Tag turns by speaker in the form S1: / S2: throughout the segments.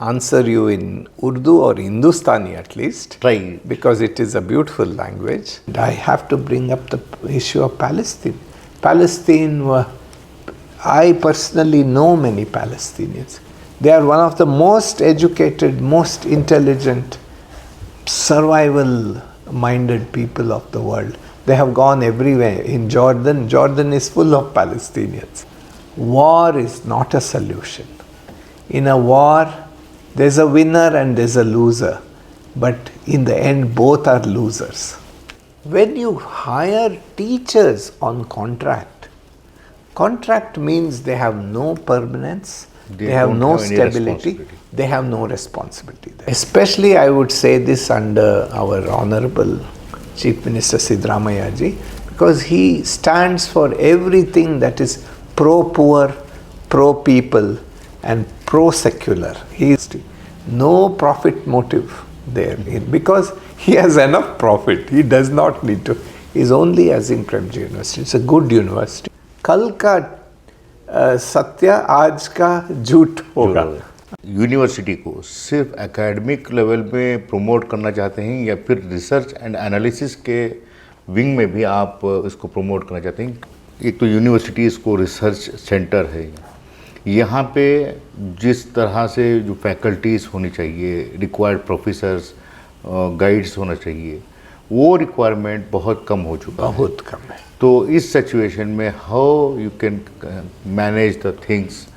S1: answer you in Urdu or Hindustani at least.
S2: Try.
S1: Because it is a beautiful language. And I have to bring up the issue of Palestine. I personally know many Palestinians. They are one of the most educated, most intelligent, survival-minded people of the world. They have gone everywhere. In Jordan, Jordan is full of Palestinians. War is not a solution. In a war, there's a winner and there's a loser. But in the end, both are losers. When you hire teachers on contract means they have no permanence, they have no stability, they have no responsibility. Especially I would say this under our Honorable Chief Minister Siddaramaiah ji, because he stands for everything that is pro-poor, pro-people and pro-secular. He is no profit motive there because he has enough profit. He does not need to. He is only Azim Premji University. It's a good university. कल का सत्य आज का झूठ होगा.
S2: University को सिर्फ academic level में प्रमोट करना चाहते हैं या फिर रिसर्च एंड एनालिसिस के विंग में भी आप इसको प्रमोट करना चाहते हैं? एक तो यूनिवर्सिटी इसको रिसर्च सेंटर है, यहाँ पे जिस तरह से जो फैकल्टीज़ होनी चाहिए, रिक्वायर्ड प्रोफेसर्स, गाइड्स होना चाहिए, वो रिक्वायरमेंट बहुत कम हो चुका है.
S1: बहुत कम है.
S2: तो इस सिचुएशन में how you can manage the things.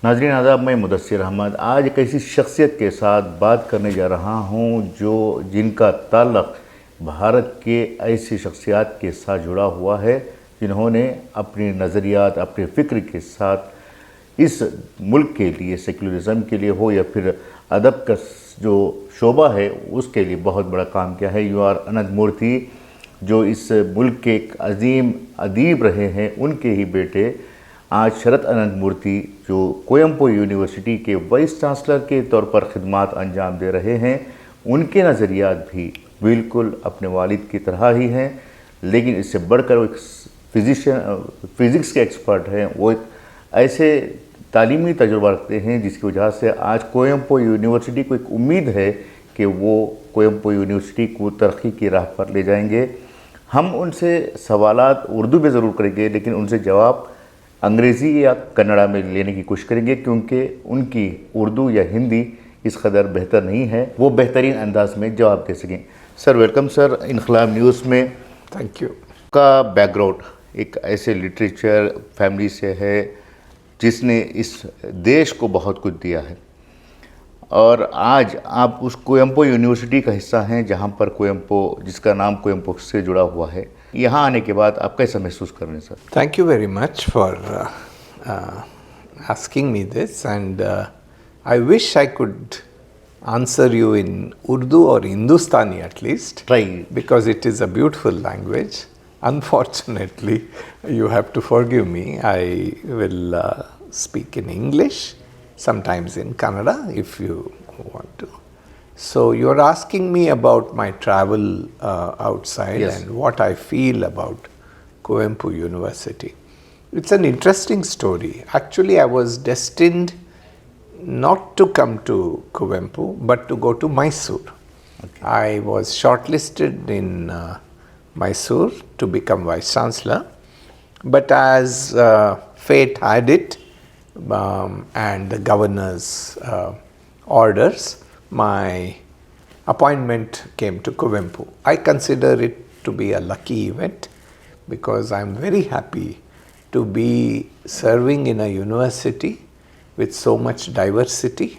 S2: नाज़रीन आदाब, मैं मुदस्सिर अहमद आज एक ऐसी शख्सियत के साथ बात करने जा रहा हूँ जिनका ताल्लुक़ भारत के ऐसी शख्सियात के साथ जुड़ा हुआ है जिन्होंने अपनी नज़रियात, अपने फ़िक्र के साथ इस मुल्क के लिए, सेकुलरिज़म के लिए हो या फिर अदब का जो शोबा है उसके लिए बहुत बड़ा काम किया है. यू आर अनंतमूर्ति, जो इस मुल्क के एक अजीम अदीब रहे हैं, उनके ही बेटे आज शरत अनंतमूर्ति जो कोयम्बो यूनिवर्सिटी के वाइस चांसलर के तौर पर खिदमात अंजाम दे रहे हैं. उनके नज़रियात भी बिल्कुल अपने वालिद की तरह ही हैं, लेकिन इससे बढ़कर वो एक फिज़िक्स के एक्सपर्ट हैं. वो एक ऐसे तालीमी तजुर्बा रखते हैं जिसकी वजह से आज कोयम्बो यूनिवर्सिटी को एक उम्मीद है कि वो कोयम्बो यूनिवर्सिटी को तरक्की की राह पर ले जाएंगे. हम उनसे सवालात उर्दू में ज़रूर करेंगे, लेकिन उनसे जवाब अंग्रेज़ी या कन्नड़ा में लेने की कोशिश करेंगे क्योंकि उनकी उर्दू या हिंदी इस कदर बेहतर नहीं है, वो बेहतरीन अंदाज में जवाब दे सकें. सर वेलकम सर इनकलाब न्यूज़ में.
S1: Thank you.
S2: का बैकग्राउंड एक ऐसे लिटरेचर फैमिली से है जिसने इस देश को बहुत कुछ दिया है, और आज आप उस कोयम्बो यूनिवर्सिटी का हिस्सा हैं जहां पर कोयम्बो, जिसका नाम कोयम्बो से जुड़ा हुआ है. यहाँ आने के बाद आप कैसा महसूस कर रहे हैं sir?
S1: Thank you very much for asking me this and I wish I could answer you in Urdu or Hindustani at least.
S2: Try.
S1: Because it is a beautiful language. Unfortunately, you have to forgive me. I will speak in English, sometimes in Kannada if you want to. So you are asking me about my travel outside. Yes. And what I feel about Koyampu University. It's an interesting story. Actually, I was destined not to come to Koyampu, but to go to Mysore. Okay. I was shortlisted in Mysore to become Vice Chancellor, but as fate had it and the governor's orders, my appointment came to Koyampu. I consider it to be a lucky event because I am very happy to be serving in a university with so much diversity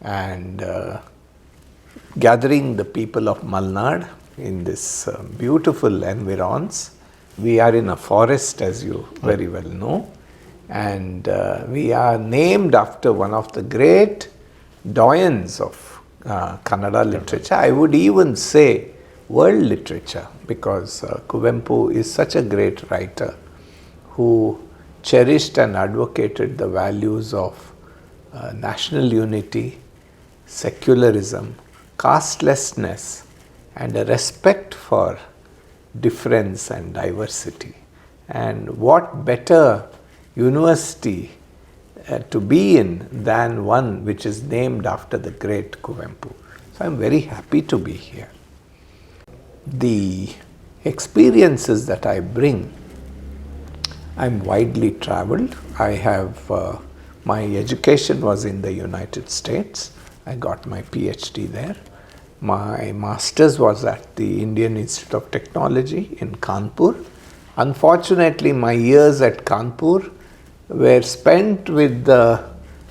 S1: and gathering the people of Malnad in this beautiful environs. We are in a forest, as you very well know, and we are named after one of the great doyens of Kannada literature. I would even say world literature, because Kuvempu is such a great writer who cherished and advocated the values of national unity, secularism, castelessness, and a respect for difference and diversity. And what better university to be in than one which is named after the great Kuvempu. So I'm very happy to be here. The experiences that I bring, I'm widely traveled. I have, my education was in the United States. I got my PhD there. My master's was at the Indian Institute of Technology in Kanpur. Unfortunately, my years at Kanpur were spent with the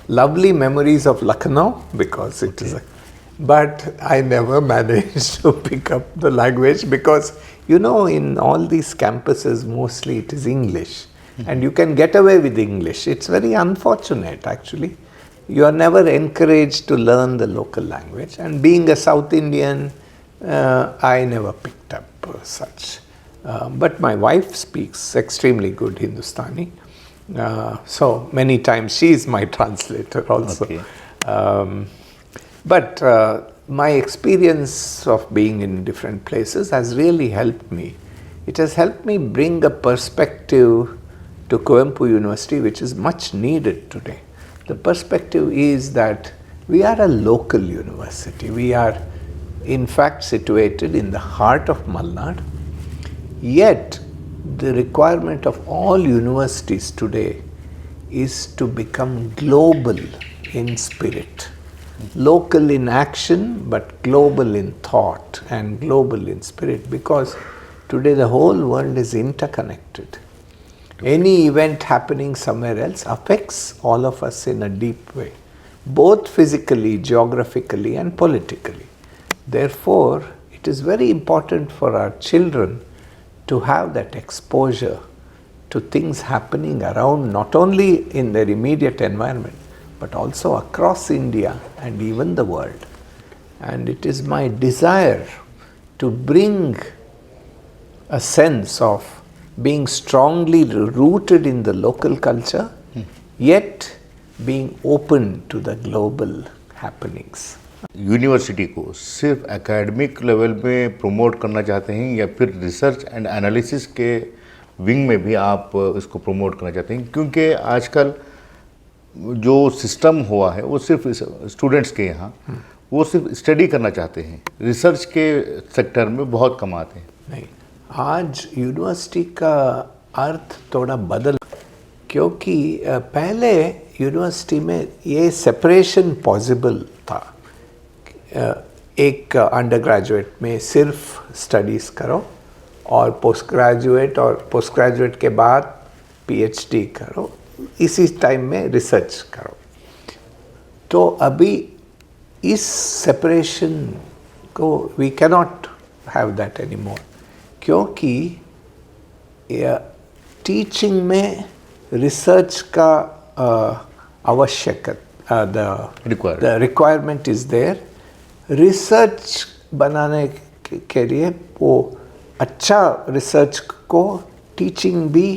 S1: lovely memories of Lucknow, because it is a, but I never managed to pick up the language, because in all these campuses mostly it is English, and you can get away with English. It's very unfortunate actually. You are never encouraged to learn the local language, and being a South Indian, I never picked up such. But my wife speaks extremely good Hindustani. So many times she is my translator also.
S2: Okay.
S1: But my experience of being in different places has really helped me. It has helped me bring a perspective to Kuvempu University which is much needed today. The perspective is that we are a local university. We are in fact situated in the heart of Malnad. Yet the requirement of all universities today is to become global in spirit. Local in action, but global in thought and global in spirit, because today the whole world is interconnected. Any event happening somewhere else affects all of us in a deep way, both physically, geographically and politically. Therefore, it is very important for our children to have that exposure to things happening around, not only in their immediate environment, but also across India and even the world. And it is my desire to bring a sense of being strongly rooted in the local culture, yet being open to the global happenings.
S2: University को सिर्फ academic level में promote करना चाहते हैं, या फिर research and analysis के wing में भी आप इसको प्रमोट करना चाहते हैं? क्योंकि आजकल जो सिस्टम हुआ है वो सिर्फ स्टूडेंट्स के यहाँ वो सिर्फ स्टडी करना चाहते हैं, रिसर्च के सेक्टर में बहुत कम आते हैं.
S1: नहीं, आज यूनिवर्सिटी का अर्थ थोड़ा बदल, क्योंकि पहले यूनिवर्सिटी में ये सेपरेशन पॉसिबल था. एक अंडर ग्रेजुएट में सिर्फ स्टडीज़ करो और पोस्ट ग्रेजुएट के बाद पीएचडी करो, इसी टाइम में रिसर्च करो. तो अभी इस सेपरेशन को we cannot have that any more, क्योंकि टीचिंग में रिसर्च का आवश्यकता, the requirement is there. Research बनाने के लिए वो अच्छा रिसर्च को टीचिंग भी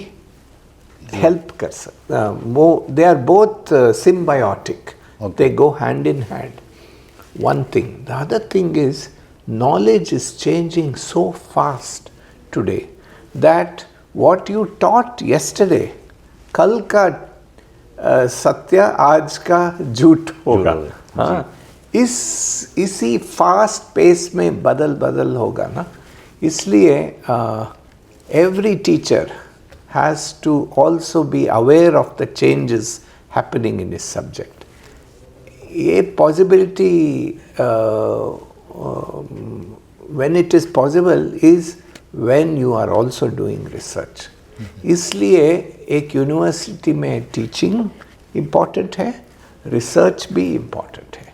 S1: हेल्प कर सकता. वो they are both symbiotic. They go hand in hand. One thing. The other thing is knowledge is changing so fast today that what you taught yesterday, कल का सत्य आज का झूठ होगा. हाँ, इसी फास्ट पेस में बदल होगा ना. इसलिए every teacher has to also be aware of the changes happening in his subject. A possibility when it is possible is when you are also doing research. इसलिए एक यूनिवर्सिटी में टीचिंग इम्पॉर्टेंट है, research भी important है.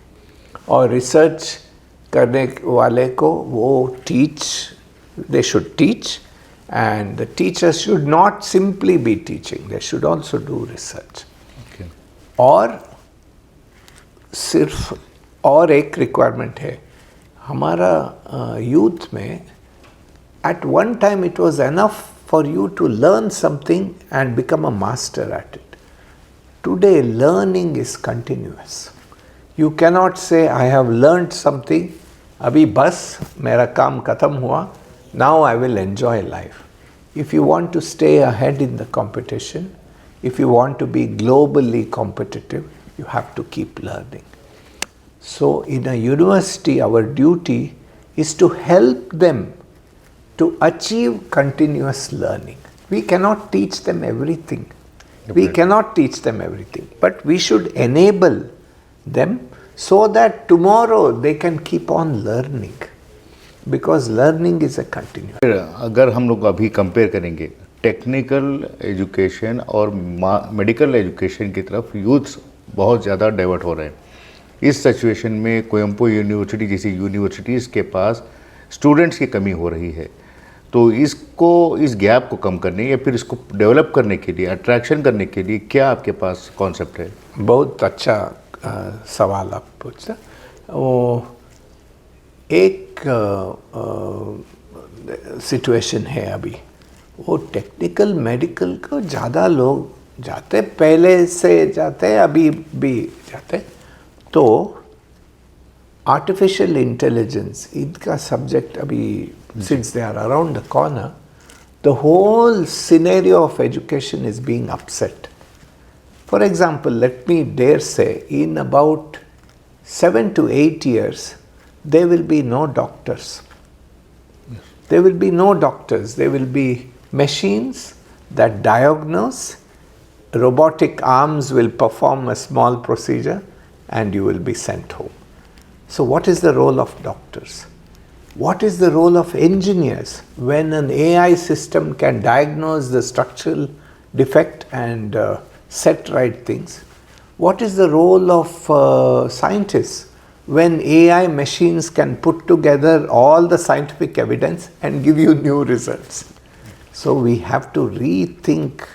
S1: और research करने वाले को वो they should teach, and the teachers should not simply be teaching, they should also do research.
S2: Okay.
S1: और सिर्फ और एक रिक्वायरमेंट है हमारा यूथ में. at one time it was enough for you to learn something and become a master at it. Today learning is continuous. You cannot say I have learned something, abhi bas mera kaam khatam hua, now I will enjoy life. If you want to stay ahead in the competition, If you want to be globally competitive, you have to keep learning. So in a university, our duty is to help them to achieve continuous learning. We cannot teach them everything. We cannot teach them everything, but we should enable them so that tomorrow they can keep on learning, because learning is a continuous.
S2: अगर हम लोग अभी compare करेंगे technical education और medical education की तरफ youth बहुत ज़्यादा डाइवर्ट हो रहे हैं। इस सिचुएशन में कोयम्बटूर यूनिवर्सिटी जैसी यूनिवर्सिटीज़ के पास स्टूडेंट्स की कमी हो रही है, तो इस गैप को कम करने या फिर इसको डेवलप करने के लिए, अट्रैक्शन करने के लिए क्या आपके पास कॉन्सेप्ट है?
S1: बहुत अच्छा सवाल आप पूछा। वो एक सिचुएशन है अभी, वो टेक्निकल मेडिकल को ज़्यादा लोग जाते, पहले से जाते, अभी भी जाते। तो आर्टिफिशियल इंटेलिजेंस इनका सब्जेक्ट अभी, since they are around the corner, the whole scenario of education is being upset. For example, let me dare say, in about 7 to 8 years, there will be no doctors. Yes. There will be no doctors. There will be machines that diagnose, robotic arms will perform a small procedure, and you will be sent home. So what is the role of doctors? What is the role of engineers when an AI system can diagnose the structural defect and set right things? What is the role of scientists when AI machines can put together all the scientific evidence and give you new results? So we have to rethink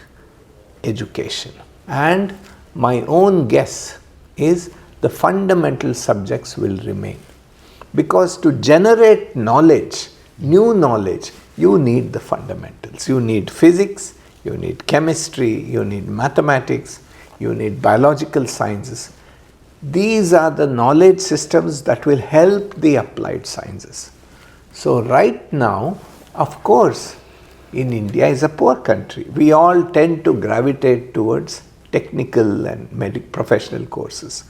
S1: education. And my own guess is the fundamental subjects will remain. Because to generate knowledge, new knowledge, you need the fundamentals. You need physics, you need chemistry, you need mathematics, you need biological sciences. These are the knowledge systems that will help the applied sciences. So right now, of course, in India is a poor country. We all tend to gravitate towards technical and professional courses.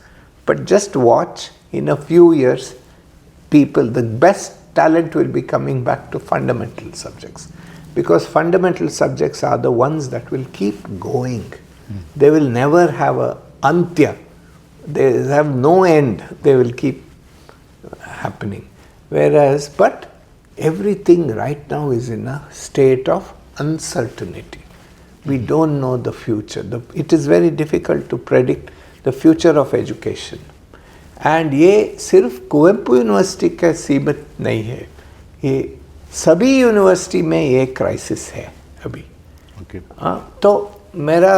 S1: But just watch, in a few years, the best talent will be coming back to fundamental subjects, because fundamental subjects are the ones that will keep going. They will never have a antya. They have no end. They will keep happening. But everything right now is in a state of uncertainty. We don't know the future. It is very difficult to predict the future of education. And ये सिर्फ Coimbatore university का सीमित नहीं है, ये सभी university में ये क्राइसिस है अभी। तो मेरा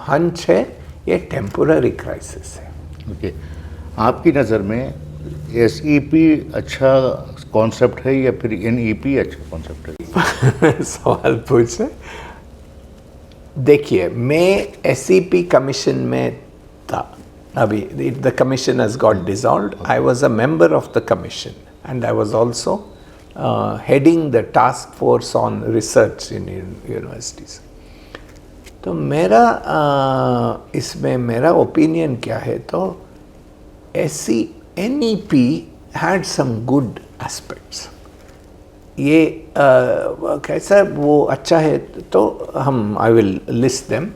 S1: हंच है ये टेम्पोररी क्राइसिस है।
S2: आपकी नज़र में SEP अच्छा कॉन्सेप्ट है या फिर NEP अच्छा कॉन्सेप्ट है?
S1: सवाल पूछे। देखिए, मैं SEP कमीशन में था अभी, the commission has got dissolved. I was a member of the commission and I was also heading the task force on research in universities. तो मेरा इसमें मेरा ओपिनियन क्या है, तो NEP had some good aspects. ये कैसा वो अच्छा है, तो I will list them.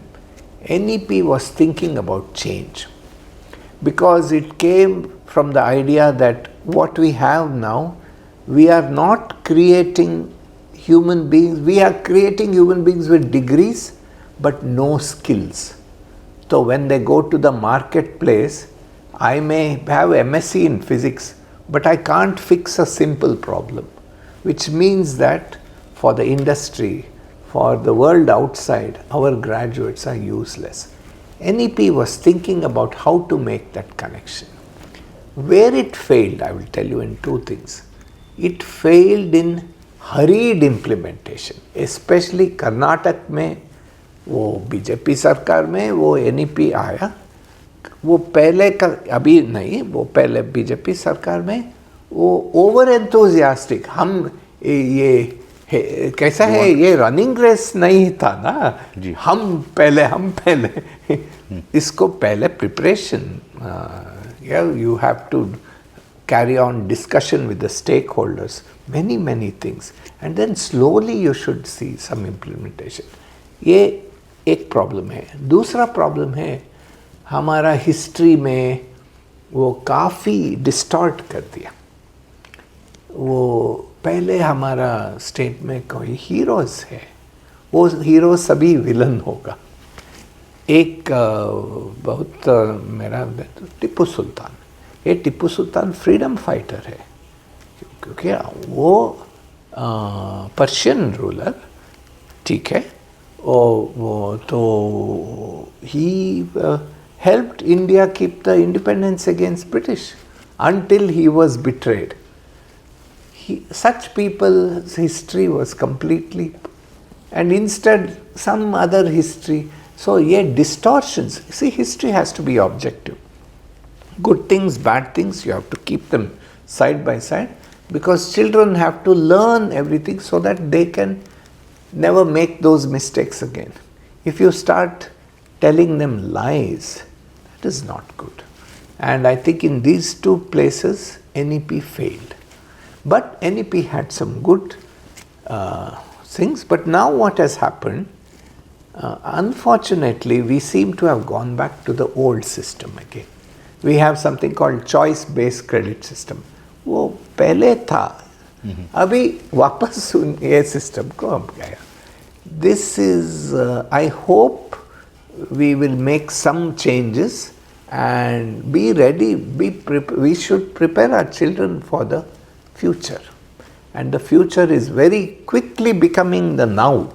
S1: NEP was thinking about change, because it came from the idea that what we have now, we are not creating human beings, we are creating human beings with degrees but no skills. So when they go to the marketplace, I may have MSc in physics, but I can't fix a simple problem, which means that for the industry, for the world outside, our graduates are useless. NEP was thinking about how to make that connection. Where it failed, I will tell you in two things. It failed in hurried implementation, especially Karnataka में, वो BJP सरकार में वो NEP आया, वो पहले का अभी नहीं, वो पहले BJP सरकार में वो ओवर एंथुजियास्टिक, हम ये कैसा है, ये रनिंग रेस नहीं था ना, हम पहले इसको पहले preparation, you have to carry on discussion with the stakeholders, many things, and then slowly you should see some implementation. ये एक प्रॉब्लम है. दूसरा प्रॉब्लम है हमारा हिस्ट्री में वो काफ़ी डिस्टॉर्ट कर दिया. वो पहले हमारा स्टेट में कोई हीरोज़ है, वो हीरो सभी विलन होगा. एक बहुत मेरा टिप्पू सुल्तान, ये टिप्पू सुल्तान फ्रीडम फाइटर है, क्योंकि वो पर्शियन रूलर, ठीक है, वो तो ही helped India keep the independence against British until he was betrayed. Such people's history was completely, and instead some other history. So yeah, distortions. See, history has to be objective. Good things, bad things, you have to keep them side by side, because children have to learn everything so that they can never make those mistakes again. If you start telling them lies, that is not good. And I think in these two places NEP failed. But NEP had some good things. But now what has happened, unfortunately, we seem to have gone back to the old system again. We have something called choice-based credit system. वो पहले था, अभी वापस ये system को अब गया. This is, I hope we will make some changes and be ready, we should prepare our children for the future. And the future is very quickly becoming the now,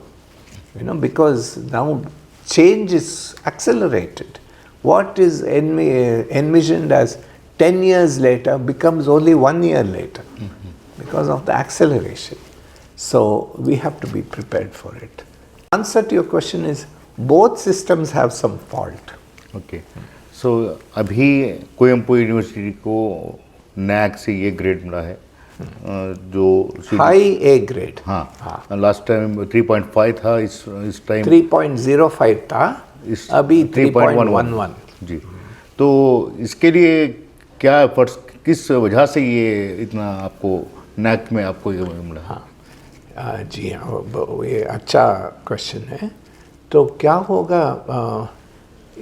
S1: because now change is accelerated. What is envisioned as 10 years later becomes only 1 year later because of the acceleration. So we have to be prepared for it. Answer to your question is, both systems have some fault.
S2: Okay. So अभी Coimbatore university को NAAC से ये grade मिला है, जो
S1: high A grade.
S2: हाँ, last time 3.5 था, इस टाइम
S1: 3.05 था, अभी 3.11.
S2: जी. तो इसके लिए क्या एफर्ट्स, किस वजह से ये इतना आपको नैक में आपको ये मिला?
S1: हाँ जी हाँ, ये अच्छा क्वेश्चन है. तो क्या होगा,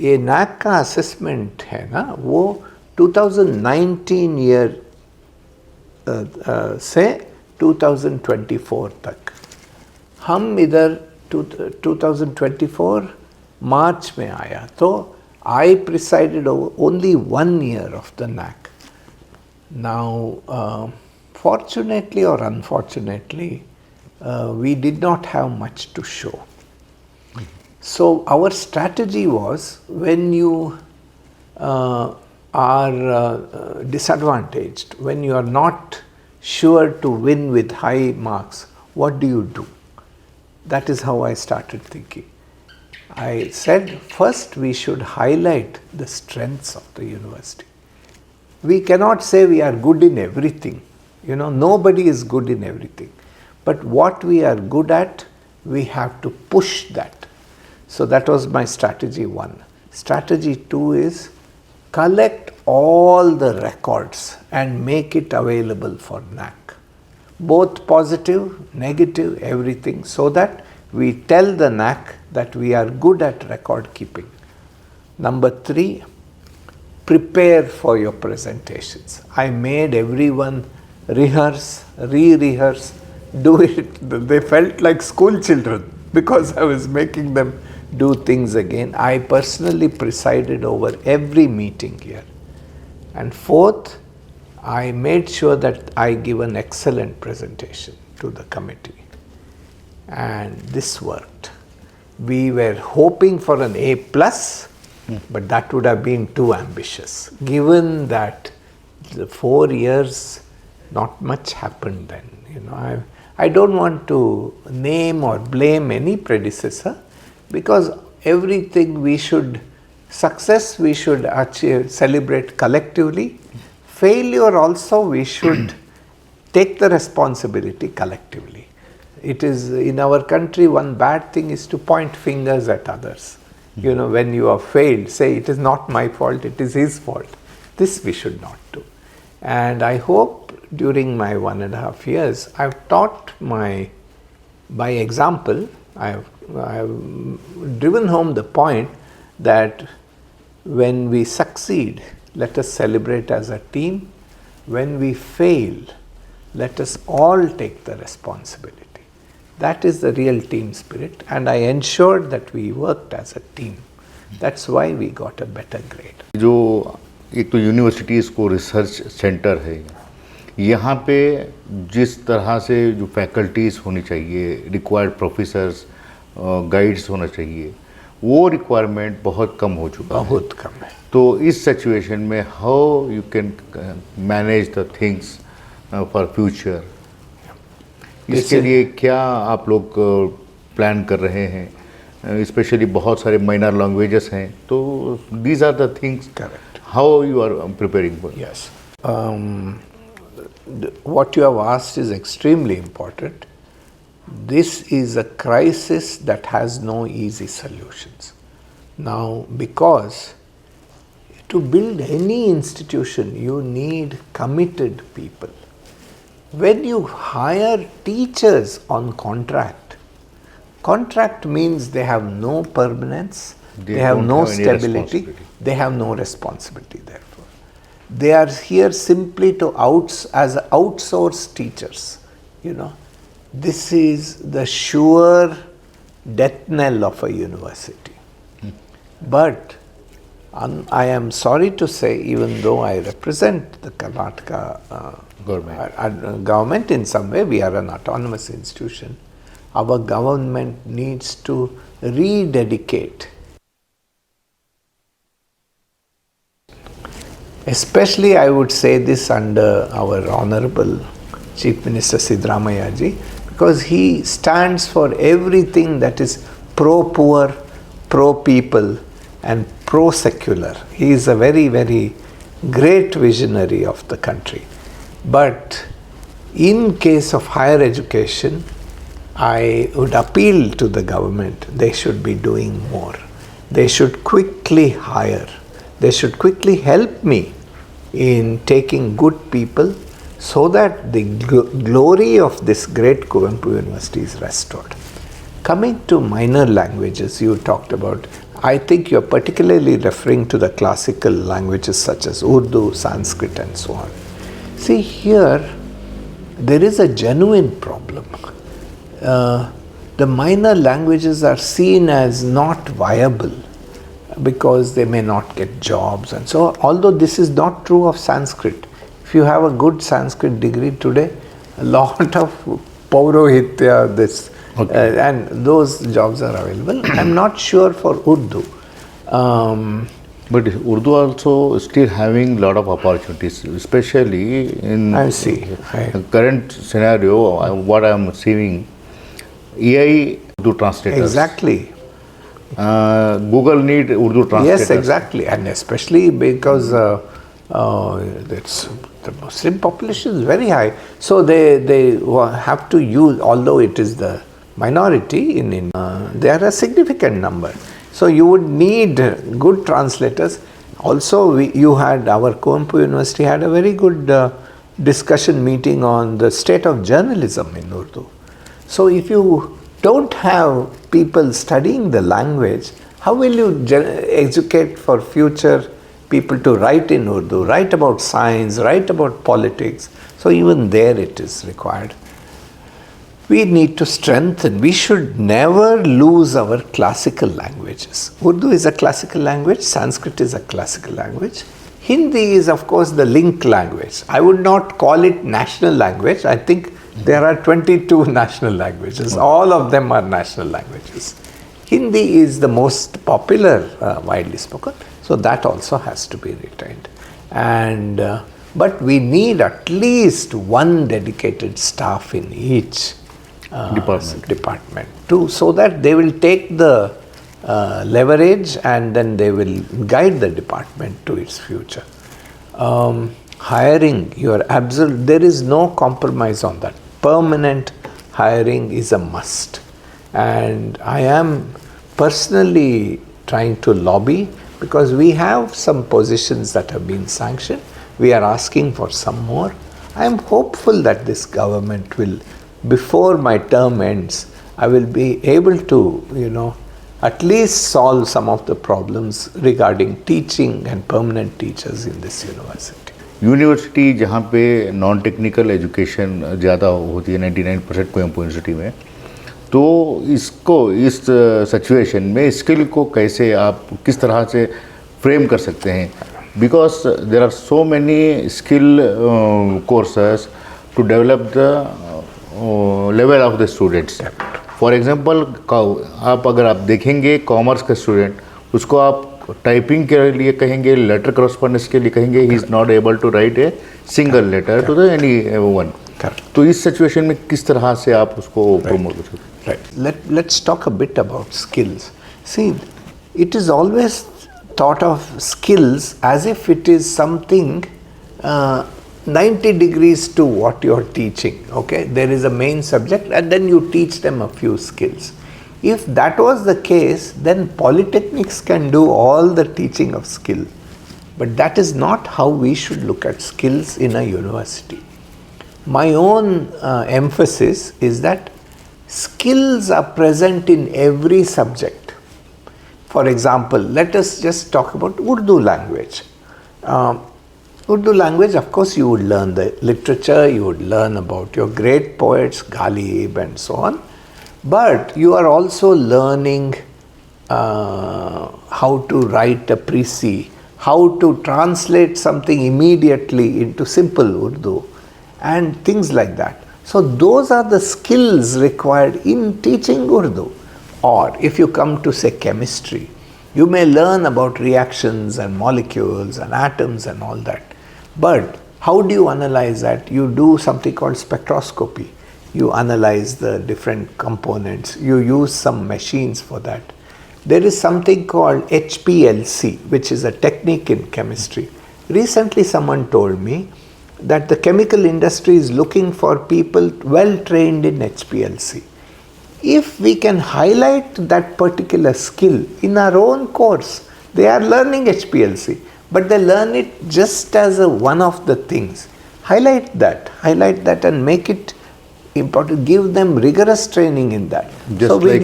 S1: ये नैक का असेसमेंट है ना, वो 2019 ईयर से 2024 तक. हम इधर 2024 मार्च में आया, तो I presided over only 1 year of the NAC. Now, fortunately or unfortunately, we did not have much to show. So our strategy was, when you are disadvantaged, when you are not sure to win with high marks, what do you do? That is how I started thinking. I said, first we should highlight the strengths of the university. We cannot say we are good in everything. Nobody is good in everything. But what we are good at, we have to push that. So that was my strategy 1. Strategy 2 is collect all the records and make it available for NAC. Both positive, negative, everything, so that we tell the NAC that we are good at record keeping. Number 3, prepare for your presentations. I made everyone rehearse, re-rehearse, do it. They felt like school children because I was making them do things again. I personally presided over every meeting here. And 4th, I made sure that I give an excellent presentation to the committee. And this worked. We were hoping for an A+, but that would have been too ambitious. Given that the 4 years, not much happened then. I don't want to name or blame any predecessor, because everything we should achieve, celebrate collectively. Failure also, we should take the responsibility collectively. it is in our country, one bad thing is to point fingers at others. You know, when you have failed, say it is not my fault, it is his fault. This we should not do. And I hope during my 1.5 years, I've taught by example, I have driven home the point that when we succeed, let us celebrate as a team. When we fail, let us all take the responsibility. That is the real team spirit, and I ensured that we worked as a team. That's why we got a better grade.
S2: जो एक तो universities को research centre है, यहाँ पे जिस तरह से जो फैकल्टीज़ होनी चाहिए, रिक्वायर्ड प्रोफेसर्स, गाइड्स होना चाहिए, वो रिक्वायरमेंट बहुत कम हो चुका है.
S1: बहुत कम है.
S2: तो इस सिचुएशन में how you can manage the things for future, इसके लिए क्या आप लोग प्लान कर रहे हैं? स्पेशली बहुत सारे माइनर लैंग्वेजेस हैं, तो these are the things.
S1: Correct.
S2: How you are preparing for?
S1: Yes. What you have asked is extremely important. This is a crisis that has no easy solutions. Now, because to build any institution, you need committed people. When you hire teachers on contract means they have no permanence, they have no stability, they have no responsibility therefore. They are here simply to as outsource teachers, you know. This is the sure death knell of a university. But I am sorry to say, even though I represent the Karnataka government in some way, we are an autonomous institution, our government needs to rededicate. Especially I would say this under our Honorable Chief Minister Siddaramaiah ji, because he stands for everything that is pro-poor, pro-people and pro-secular. He is a very, very great visionary of the country. But in case of higher education, I would appeal to the government, they should be doing more. They should quickly hire. They should quickly help me in taking good people so that the glory of this great Kuvempu University is restored. Coming to minor languages, you talked about, I think you're particularly referring to the classical languages such as Urdu, Sanskrit and so on. See, here there is a genuine problem. The minor languages are seen as not viable because they may not get jobs and so on. Although this is not true of Sanskrit. If you have a good Sanskrit degree today, a lot of Paurohitya, this, and those jobs are available. I'm not sure for Urdu.
S2: But Urdu also still having lot of opportunities, especially in current scenario. What I am seeing, AI Urdu translators.
S1: Exactly.
S2: Google need Urdu translators.
S1: Yes, exactly, and especially because the Muslim population is very high, so they have to use, although it is the minority in India, they are a significant number. So you would need good translators. Also, you had, our Kuvempu University had a very good discussion meeting on the state of journalism in Urdu. So if you don't have people studying the language, how will you educate for future people to write in Urdu, write about science, write about politics? So even there it is required. We need to strengthen, we should never lose our classical languages. Urdu is a classical language, Sanskrit is a classical language. Hindi is of course the link language. I would not call it national language. I think there are 22 national languages. All of them are national languages. Hindi is the most popular, widely spoken. So that also has to be retained. And but we need at least one dedicated staff in each department too, so that they will take the leverage and then they will guide the department to its future. Hiring, you are absolute, there is no compromise on that. Permanent hiring is a must. And I am personally trying to lobby because we have some positions that have been sanctioned. We are asking for some more. I am hopeful that this government will, before my term ends, I will be able to, at least solve some of the problems regarding teaching and permanent teachers in this university.
S2: University जहाँ पे non technical education ज़्यादा होती है 99% Coimbatore university में, तो इसको इस situation में स्किल को कैसे आप किस तरह से फ्रेम कर सकते हैं? Because there are so many skill courses to develop the level of the students. For example आप अगर आप देखेंगे कॉमर्स का स्टूडेंट, उसको आप टाइपिंग के लिए कहेंगे, लेटर करस्पॉन्डेंस के लिए कहेंगे, he is not able to write a single letter to the any one. तो इस सिचुएशन में किस तरह से आप उसको प्रमोट कर सकते हैं?
S1: Right. Let's talk a bit about skills. See, it is always thought of skills as if it is something 90 degrees to what you're teaching. Okay, there is a main subject and then you teach them a few skills. If that was the case, then polytechnics can do all the teaching of skill. But that is not how we should look at skills in a university. My own emphasis is that skills are present in every subject. For example, let us just talk about Urdu language. Urdu language, of course, you would learn the literature, you would learn about your great poets, Ghalib and so on. But you are also learning how to write a précis, how to translate something immediately into simple Urdu and things like that. So those are the skills required in teaching Urdu. Or if you come to say chemistry, you may learn about reactions and molecules and atoms and all that. But how do you analyze that? You do something called spectroscopy. You analyze the different components. You use some machines for that. There is something called HPLC, which is a technique in chemistry. Recently someone told me that the chemical industry is looking for people well trained in HPLC. If we can highlight that particular skill in our own course, they are learning HPLC, but they learn it just as one of the things. Highlight that and make it important, give them rigorous training in that.
S2: Just so like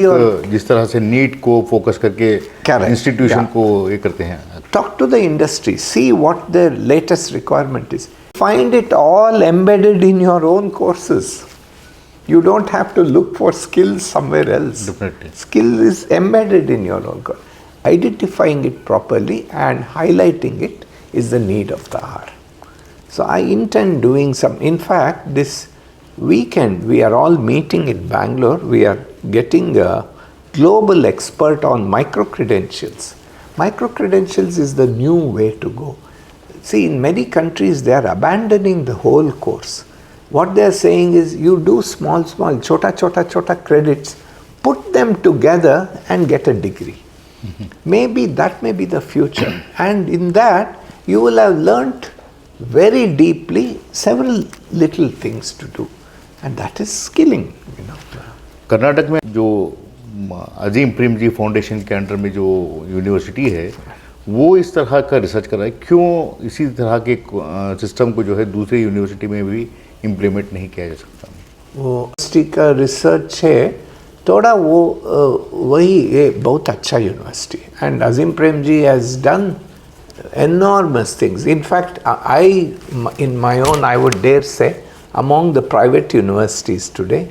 S2: जिस तरह से NEET को focus करके institution को ये करते हैं.
S1: Talk to the industry, see what their latest requirement is. Find it all embedded in your own courses. You don't have to look for skills somewhere else.
S2: Definitely.
S1: Skill is embedded in your own course. Identifying it properly and highlighting it is the need of the hour. So I intend doing some. In fact, this weekend we are all meeting in Bangalore. We are getting a global expert on micro-credentials. Micro-credentials is the new way to go. See, in many countries they are abandoning the whole course. What they are saying is you do small, chota credits, put them together and get a degree. Maybe that may be the future. And in that you will have learnt very deeply several little things to do. And that is skilling.
S2: Karnataka में जो अजीम Prem ji foundation के under में जो university है, वो इस तरह का रिसर्च कर रहा है. क्यों इसी तरह के सिस्टम को जो है दूसरी यूनिवर्सिटी में भी इम्प्लीमेंट नहीं किया जा सकता? वो
S1: यूनिवर्सिटी का रिसर्च है थोड़ा वही ये बहुत अच्छा university. And Azim Premji has done enormous things. In fact, in my own, I would dare say, among the private universities today,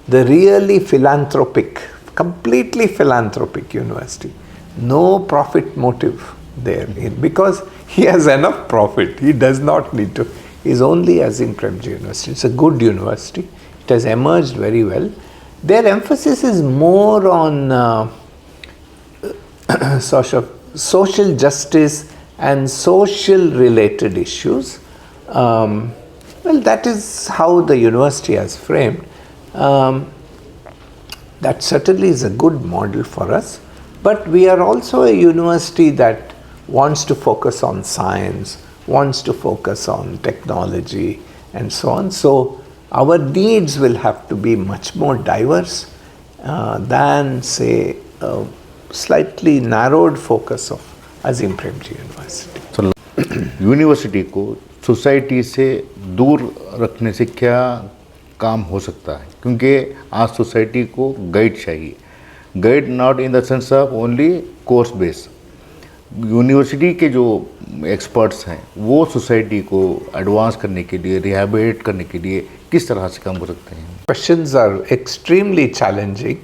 S1: the really philanthropic, completely philanthropic university, no profit motive there, because he has enough profit. He does not need to. He is only Azim Premji University. It's a good university. It has emerged very well. Their emphasis is more on social justice and social related issues. Well, that is how the university has framed. That certainly is a good model for us. But we are also a university that wants to focus on science, wants to focus on technology and so on. So our needs will have to be much more diverse than, say, a slightly narrowed focus of Azim Premji University.
S2: तो university को society से दूर रखने से क्या काम हो सकता है, क्योंकि आज सोसाइटी को गाइड चाहिए, guide not in the sense of only course base. University के जो एक्सपर्ट्स हैं वो सोसाइटी को एडवांस करने के लिए, रिहैबिलिटेट करने के लिए किस तरह से काम कर सकते हैं?
S1: Questions are extremely challenging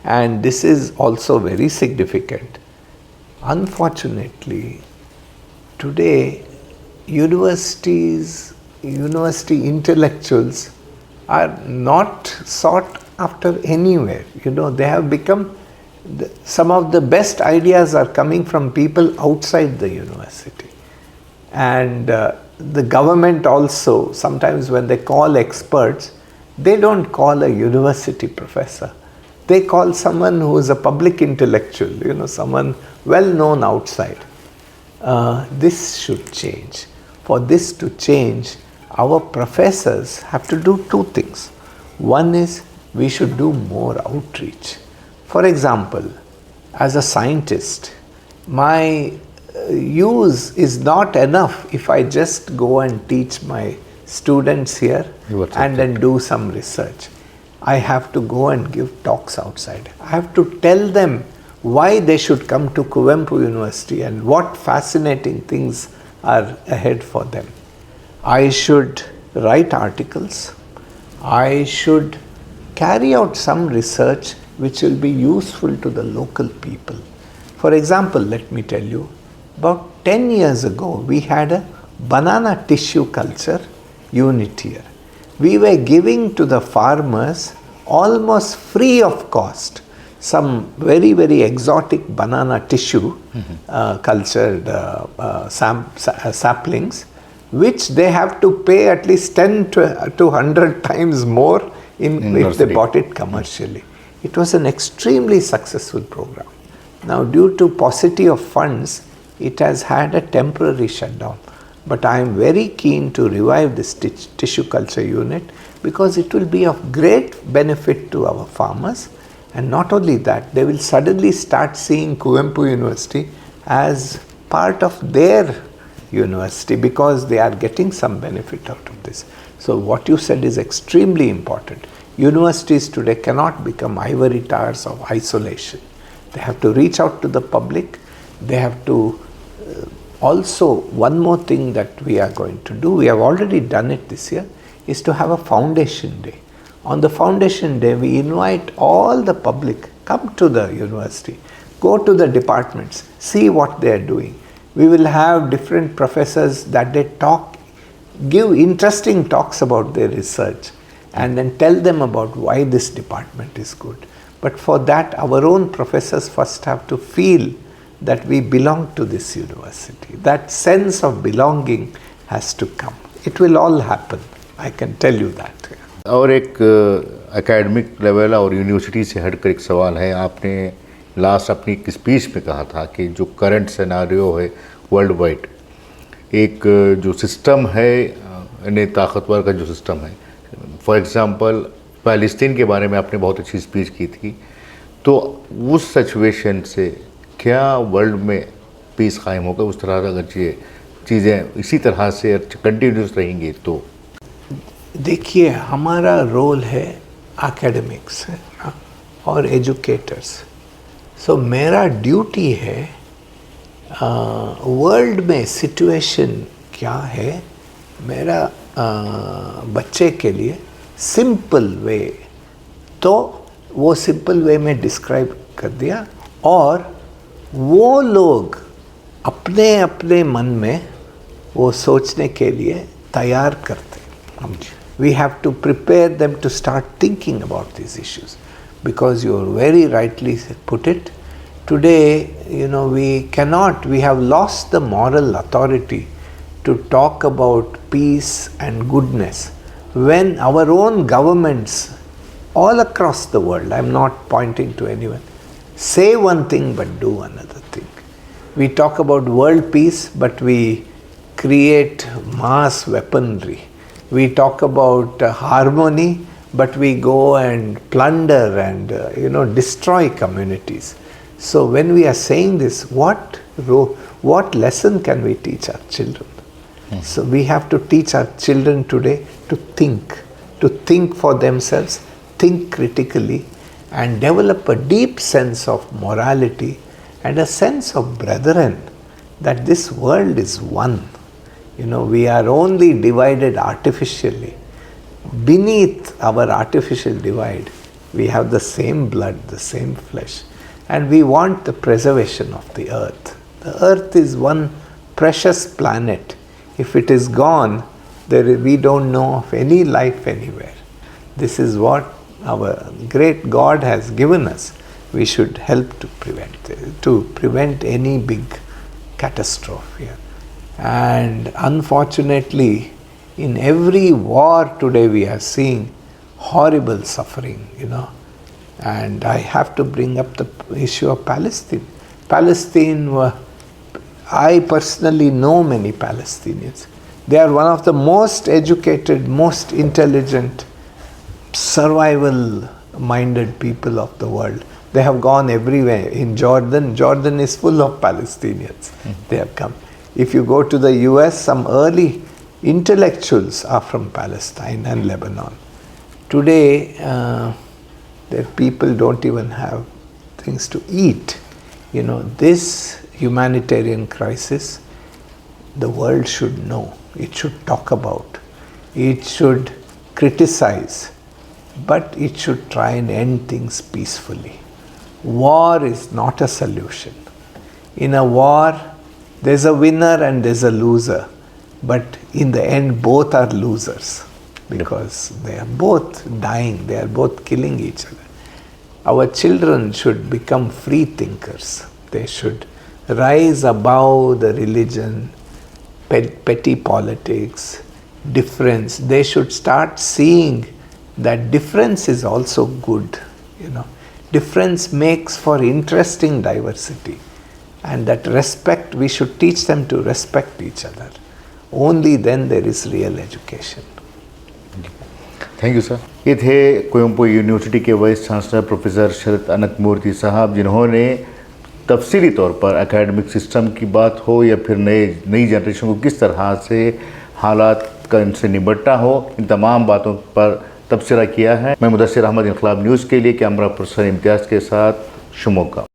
S1: and this is also very significant. Unfortunately, today university intellectuals are not sought after anywhere. They have become, some of the best ideas are coming from people outside the university. And the government also, sometimes when they call experts, they don't call a university professor. They call someone who is a public intellectual, someone well known outside. This should change. For this to change, our professors have to do two things. One is we should do more outreach. For example, as a scientist, my use is not enough if I just go and teach my students here and then do some research. I have to go and give talks outside. I have to tell them why they should come to Kuvempu University and what fascinating things are ahead for them. I should write articles. I should carry out some research which will be useful to the local people. For example, let me tell you, about 10 years ago, we had a banana tissue culture unit here. We were giving to the farmers almost free of cost some very, very exotic banana tissue cultured saplings, which they have to pay at least 10 to 100 times more if they bought it commercially. It was an extremely successful program. Now, due to paucity of funds, it has had a temporary shutdown. But I am very keen to revive this tissue culture unit because it will be of great benefit to our farmers. And not only that, they will suddenly start seeing Kuvempu University as part of their university because they are getting some benefit out of this. So what you said is extremely important. Universities today cannot become ivory towers of isolation. They have to reach out to the public. They have to also, one more thing that we are going to do, we have already done it this year, is to have a foundation day. On the foundation day, we invite all the public, come to the university, go to the departments, see what they are doing. We will have different professors that they talk, give interesting talks about their research and then tell them about why this department is good. But for that, our own professors first have to feel that we belong to this university. That sense of belonging has to come. It will all happen. I can tell you that.
S2: और एक academic level और university से हटकर एक सवाल है, आपने last अपनी एक स्पीच में कहा था कि जो करंट सिनेरियो है वर्ल्ड वाइड, एक जो सिस्टम है यानी ताकतवर का जो सिस्टम है, फॉर एग्जांपल फ़लस्तीन के बारे में आपने बहुत अच्छी स्पीच की थी, तो उस सिचुएशन से क्या वर्ल्ड में पीस कायम होगा? उस तरह अगर चीज़ें इसी तरह से कंटिन्यूस रहेंगी तो?
S1: देखिए, हमारा रोल है एकेडमिक्स और एजुकेटर्स। सो मेरा ड्यूटी है वर्ल्ड में सिचुएशन क्या है, मेरा बच्चे के लिए सिंपल वे, तो वो सिंपल वे में डिस्क्राइब कर दिया और वो लोग अपने अपने मन में वो सोचने के लिए तैयार करते हैं। We have to prepare them to start thinking about these issues because you very rightly put it. Today, we have lost the moral authority to talk about peace and goodness when our own governments all across the world, I'm not pointing to anyone, say one thing but do another thing. We talk about world peace but we create mass weaponry. We talk about harmony, but we go and plunder and destroy communities. So when we are saying this, what lesson can we teach our children? So we have to teach our children today to think for themselves, think critically, and develop a deep sense of morality and a sense of brethren, that this world is one. We are only divided artificially. Beneath our artificial divide, we have the same blood, the same flesh, and we want the preservation of the earth. The earth is one precious planet. If it is gone, we don't know of any life anywhere. This is what our great God has given us. We should help to prevent any big catastrophe here. And unfortunately, in every war today we are seeing horrible suffering, And I have to bring up the issue of Palestine. I personally know many Palestinians. They are one of the most educated, most intelligent, survival-minded people of the world. They have gone everywhere. In Jordan is full of Palestinians. They have come. If you go to the US, some early intellectuals are from Palestine and Lebanon. Today, their people don't even have things to eat. This humanitarian crisis, the world should know. It should talk about. It should criticize. But it should try and end things peacefully. War is not a solution. In a war, there's a winner and there's a loser. But in the end, both are losers because they are both dying, they are both killing each other. Our children should become free thinkers. They should rise above the religion, petty politics, difference. They should start seeing that difference is also good. Difference makes for interesting diversity. And that respect, we should teach them to respect each other. Only then there is real education.
S2: Thank you sir. ये थे Coimbatore university के vice chancellor professor शरत अनंतमूर्ति साहब, जिन्होंने तफसीली तौर पर academic system की बात हो या फिर नई जनरेशन को किस तरह से हालात का इनसे निपटना हो, इन तमाम बातों पर तबसरा किया है। मैं मुदस्सिर अहमद, इनकलाब न्यूज़ के लिए कैमरा पर्सन इम्तियाज़ के साथ शिमोगा।